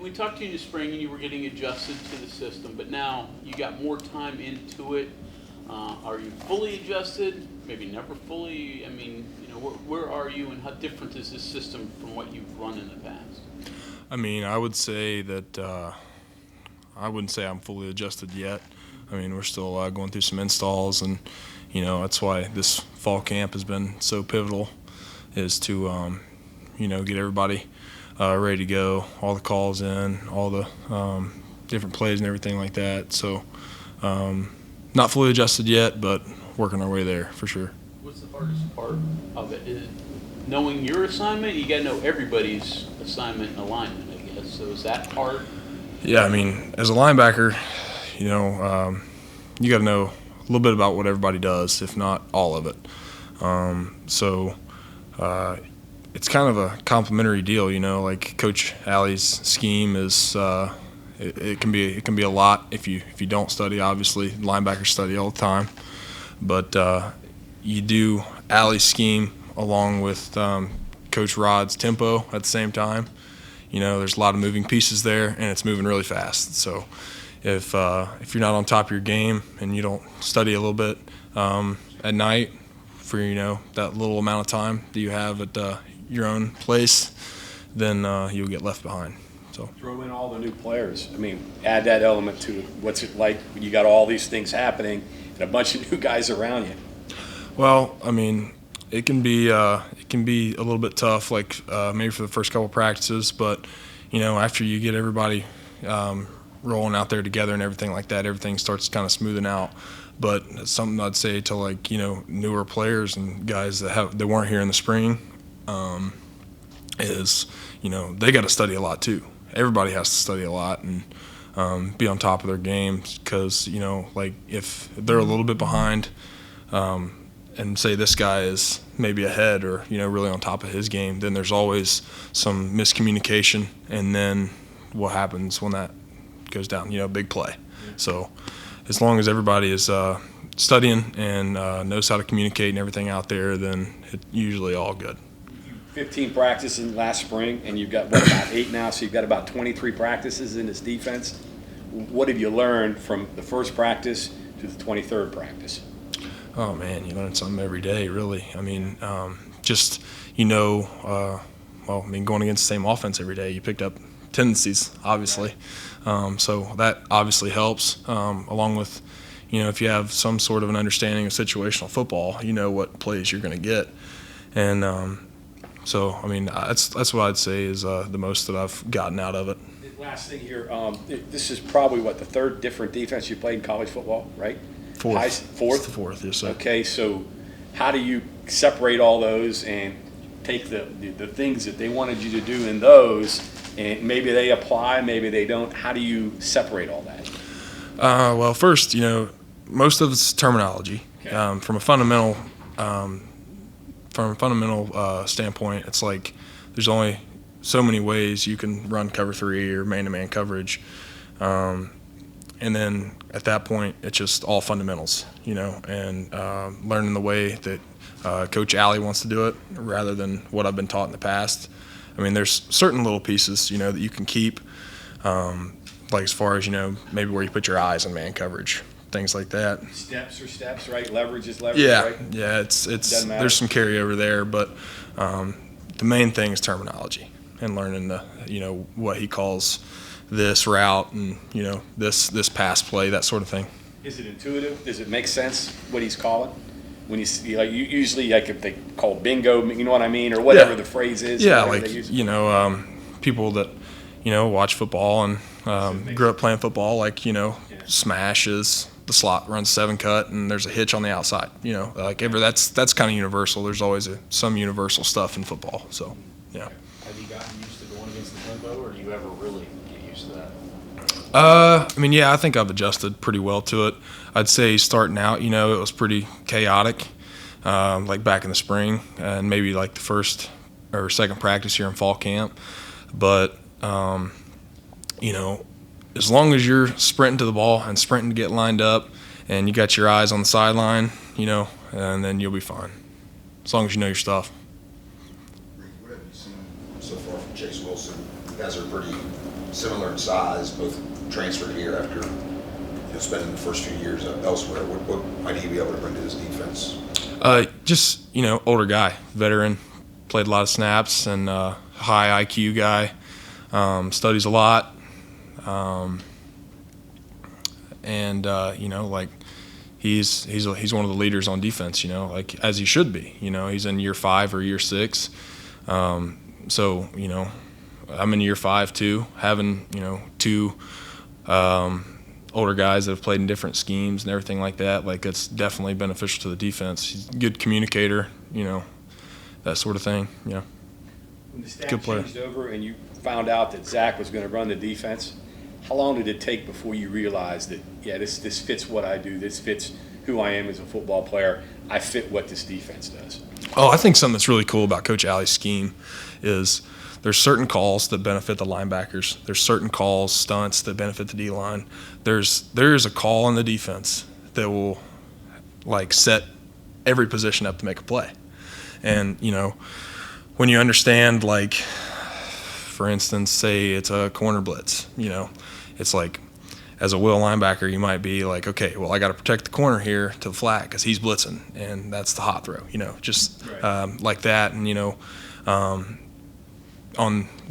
we talked to you in the spring and you were getting adjusted to the system, but now you got more time into it. Are you fully adjusted? Maybe never fully? I mean, where are you and how different is this system from what you've run in the past? I mean, I would say that I wouldn't say I'm fully adjusted yet. I mean, we're still going through some installs, and that's why this fall camp has been so pivotal, is to get everybody ready to go, all the calls in, all the different plays and everything like that. So not fully adjusted yet, but working our way there for sure. What's the hardest part of it? Is it knowing your assignment? You got to know everybody's assignment and alignment, I guess. So is that hard? Yeah, I mean, as a linebacker, you got to know a little bit about what everybody does, if not all of it. It's kind of a complementary deal, like Coach Alley's scheme is it can be a lot if you don't study. Obviously, linebackers study all the time, but you do Alley's scheme along with Coach Rod's tempo at the same time. There's a lot of moving pieces there, and it's moving really fast. So if you're not on top of your game and you don't study a little bit at night for that little amount of time that you have at your own place, then you'll get left behind. So throw in all the new players. I mean, add that element to what's it like when you got all these things happening and a bunch of new guys around you. Well, I mean, it can be a little bit tough, like maybe for the first couple practices, but after you get everybody rolling out there together and everything like that, everything starts kind of smoothing out. But it's something I'd say to newer players and guys that weren't here in the spring is they got to study a lot too. Everybody has to study a lot and be on top of their games, because if they're a little bit behind and say this guy is maybe ahead or really on top of his game, then there's always some miscommunication, and then what happens when that goes down? Big play. So as long as everybody is studying and knows how to communicate and everything out there, then it's usually all good. 15 practices last spring, and you've got about 8 now, so you've got about 23 practices in this defense. What have you learned from the first practice to the 23rd practice? Oh man, you learn something every day, really. I mean, going against the same offense every day, you picked up tendencies, obviously. So that obviously helps, along with, if you have some sort of an understanding of situational football, you know what plays you're going to get. And so, I mean, that's what I'd say is the most that I've gotten out of it. Last thing here, this is probably, the third different defense you played in college football, right? Fourth. Fourth? Fourth, yes, sir. Okay, so how do you separate all those and take the things that they wanted you to do in those, and maybe they apply, maybe they don't? How do you separate all that? Well, first, most of it's terminology. Okay. From a fundamental standpoint, it's like there's only so many ways you can run cover 3 or man-to-man coverage. And then at that point, it's just all fundamentals, and learning the way that Coach Alley wants to do it rather than what I've been taught in the past. I mean, there's certain little pieces, that you can keep, like as far as, maybe where you put your eyes on man coverage, things like that. Steps are steps, right? Leverage is leverage, yeah, right? Yeah, it's there's some carryover there, but the main thing is terminology and learning what he calls this route and this pass play, that sort of thing. Is it intuitive? Does it make sense what he's calling? When you see, usually if they call bingo, you know what I mean, or whatever the phrase is. Yeah, people that watch football and grew up playing football, smash is the slot runs 7 cut and there's a hitch on the outside. That's kind of universal. There's always some universal stuff in football. So yeah. Have you gotten used to going against the tempo, or do you ever really get used to that? I think I've adjusted pretty well to it. I'd say starting out, it was pretty chaotic, like back in the spring and maybe like the first or second practice here in fall camp. But, as long as you're sprinting to the ball and sprinting to get lined up and you got your eyes on the sideline, and then you'll be fine, as long as you know your stuff. What have you seen so far from Chase Wilson? You guys are pretty similar in size, both transferred here after spending the first few years elsewhere. What might he be able to bring to this defense? Just, older guy, veteran, played a lot of snaps, and high IQ guy, studies a lot, and like he's one of the leaders on defense, like as he should be. He's in year 5 or year 6, so I'm in year 5 too, having 2 older guys that have played in different schemes and everything like that. Like, it's definitely beneficial to the defense. He's a good communicator, that sort of thing. When the staff Good player. changed over and you found out that Zac was going to run the defense, how long did it take before you realized that, yeah, this fits what I do, this fits who I am as a football player, I fit what this defense does? Oh, I think something that's really cool about Coach Alley's scheme is there's certain calls that benefit the linebackers. There's certain calls, stunts that benefit the D-line. There's a call on the defense that will, like, set every position up to make a play. And, when you understand, like, for instance, say it's a corner blitz, it's like, as a will linebacker, you might be like, okay, well, I got to protect the corner here to the flat because he's blitzing, and that's the hot throw, just Right. like that. And,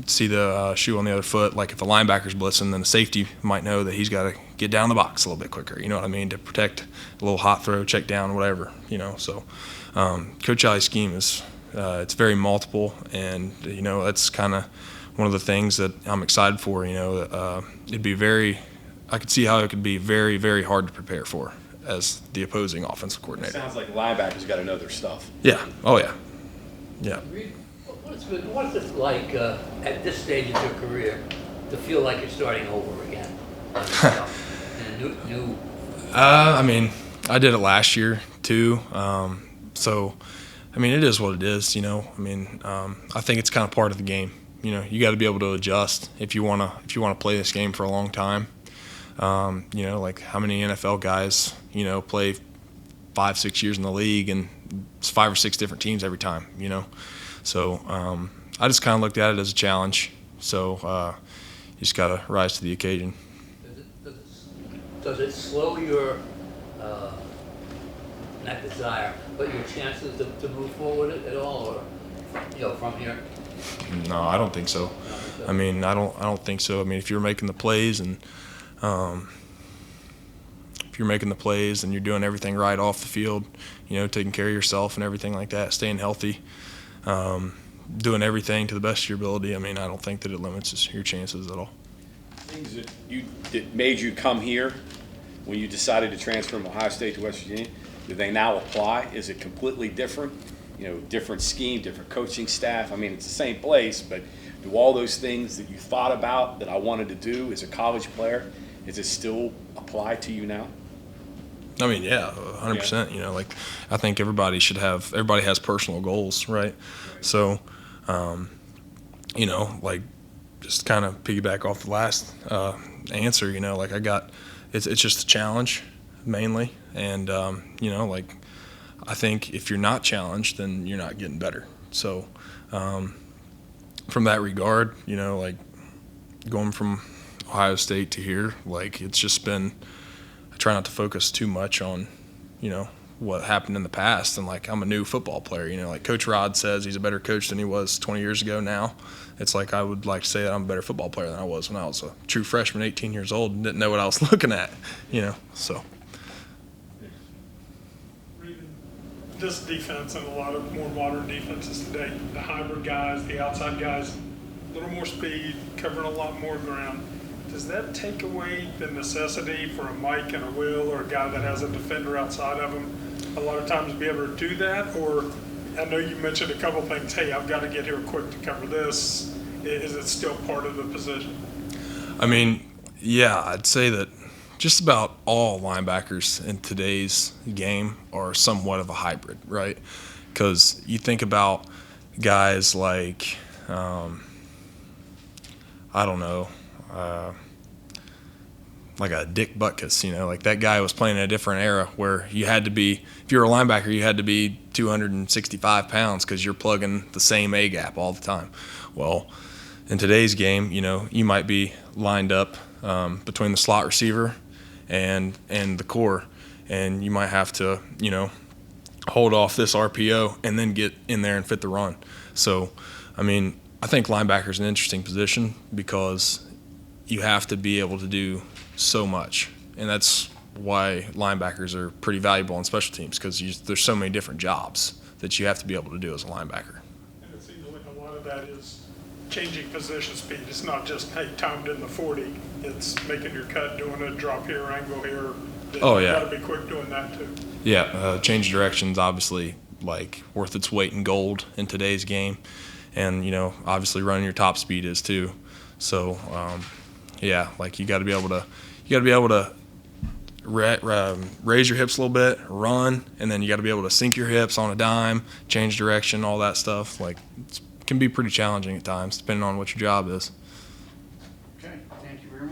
see the shoe on the other foot, like if the linebacker's blitzing, then the safety might know that he's got to get down the box a little bit quicker, you know what I mean, to protect a little hot throw, check down, whatever, So Coach Alley's scheme is it's very multiple, and, that's kind of one of the things that I'm excited for. I could see how it could be very, very hard to prepare for as the opposing offensive It coordinator. sounds like linebackers got to know their stuff. Yeah. Oh, yeah. Yeah. Reid, what's it like at this stage of your career to feel like you're starting over again? In a new I mean, I did it last year too. So, I mean, it is what it is. I think it's kind of part of the game. You got to be able to adjust if you wanna play this game for a long time. Like how many NFL guys play 5-6 years in the league, and it's 5 or 6 different teams every time. So I just kind of looked at it as a challenge. So you just got to rise to the occasion. does it slow your not desire, but your chances to move forward at all, or from here? No, I don't think so. I mean, I don't think so. I mean, if you're making the plays and you're doing everything right off the field, taking care of yourself and everything like that, staying healthy, doing everything to the best of your ability, I mean, I don't think that it limits your chances at all. Things that made you come here when you decided to transfer from Ohio State to West Virginia, do they now apply? Is it completely different? Different scheme, different coaching staff. I mean, it's the same place, but do all those things that you thought about that I wanted to do as a college player, does it still apply to you now? I mean, yeah, 100%. Like, I think everybody has personal goals, right? So, like, just kind of piggyback off the last answer, like it's just a challenge mainly. And, like, I think if you're not challenged, then you're not getting better. So, from that regard, like, going from Ohio State to here, like, it's just been, I try not to focus too much on, what happened in the past. And, like, I'm a new football player, like Coach Rod says he's a better coach than he was 20 years ago now. It's like I would like to say that I'm a better football player than I was when I was a true freshman, 18 years old, and didn't know what I was looking at, so. This defense and a lot of more modern defenses today, the hybrid guys, the outside guys, a little more speed, covering a lot more ground. Does that take away the necessity for a Mike and a Will or a guy that has a defender outside of him a lot of times to be able to do that? Or I know you mentioned a couple things, hey, I've got to get here quick to cover this. Is it still part of the position? I mean, yeah, I'd say that just about all linebackers in today's game are somewhat of a hybrid, right? Because you think about guys like, I don't know, like a Dick Butkus, like that guy was playing in a different era where you had to be, if you're a linebacker, you had to be 265 pounds because you're plugging the same A-gap all the time. Well, in today's game, you know, you might be lined up between the slot receiver and the core, and you might have to, you know, hold off this RPO and then get in there and fit the run. So, I mean, I think linebacker is an interesting position because you have to be able to do so much, and that's why linebackers are pretty valuable on special teams, because there's so many different jobs that you have to be able to do as a linebacker. And it seems like a lot of that is changing position speed. It's not just, hey, timed in the 40. It's making your cut, doing a drop here, angle here. Oh, yeah. You got to be quick doing that too. Yeah, change of direction's obviously like worth its weight in gold in today's game, and you know, obviously running your top speed is too. So, yeah, like you got to be able to raise your hips a little bit, run, and then you got to be able to sink your hips on a dime, change direction, all that stuff. Like it can be pretty challenging at times, depending on what your job is.